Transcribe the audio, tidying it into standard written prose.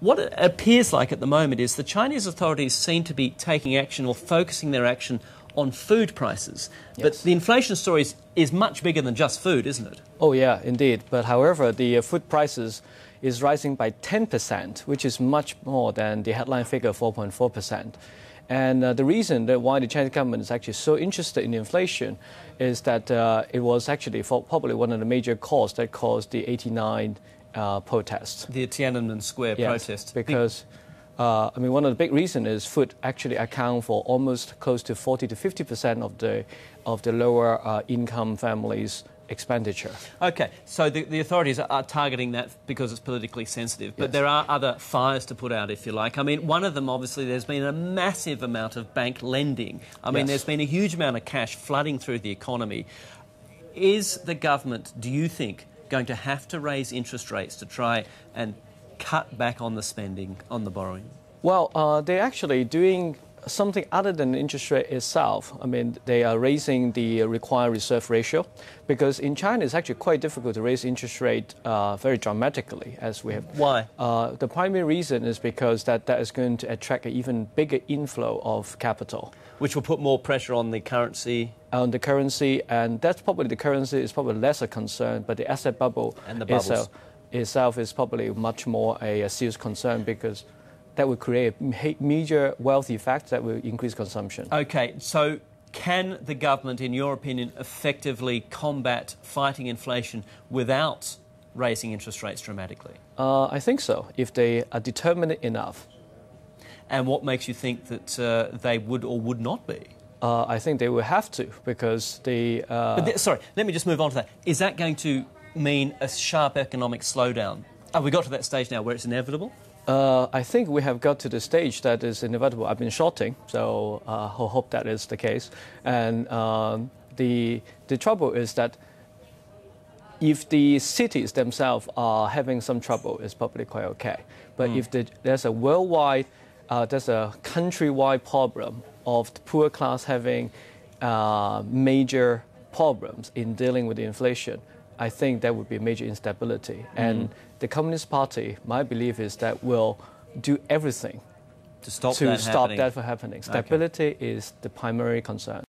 what it appears like at the moment is the Chinese authorities seem to be taking action or focusing their action on food prices. Yes. But the inflation story is much bigger than just food, isn't it? Oh, yeah, indeed. But however, the food prices is rising by 10%, which is much more than the headline figure of 4.4%. And the reason that why the Chinese government is actually so interested in inflation is that it was actually probably one of the major causes that caused the 89 protests. The Tiananmen Square protests. Because, I mean, one of the big reasons is food actually account for almost close to 40 to 50% of the lower income families' expenditure. Okay, so the authorities are targeting that because it's politically sensitive, but Yes. there are other fires to put out, if you like. I mean, one of them, obviously, there's been a massive amount of bank lending. I mean, Yes. there's been a huge amount of cash flooding through the economy. Is the government, do you think, going to have to raise interest rates to try and cut back on the spending, on the borrowing? Well, they're actually doing something other than the interest rate itself. I mean, they are raising the required reserve ratio because in China it's actually quite difficult to raise interest rate very dramatically, as we have. Why? The primary reason is because that is going to attract an even bigger inflow of capital. Which will put more pressure on the currency. On the currency, and that's probably the currency is probably less a concern, but the asset bubble And the bubbles. itself is probably much more a serious concern because that would create a major wealth effect that will increase consumption. Okay, so can the government, in your opinion, effectively combat fighting inflation without raising interest rates dramatically? I think so, if they are determined enough. And what makes you think that they would or would not be? I think they will have to because they... Sorry, let me just move on to that. Is that going to mean a sharp economic slowdown? Have we got to that stage now where it's inevitable? I think we have got to the stage that is inevitable. I've been shorting, so I hope that is the case. And the trouble is that if the cities themselves are having some trouble, it's probably quite okay. But if there's a worldwide, there's a countrywide problem of the poor class having major problems in dealing with the inflation, I think that would be a major instability. And the Communist Party, my belief is that will do everything to stop that happening. from happening. Stability is the primary concern.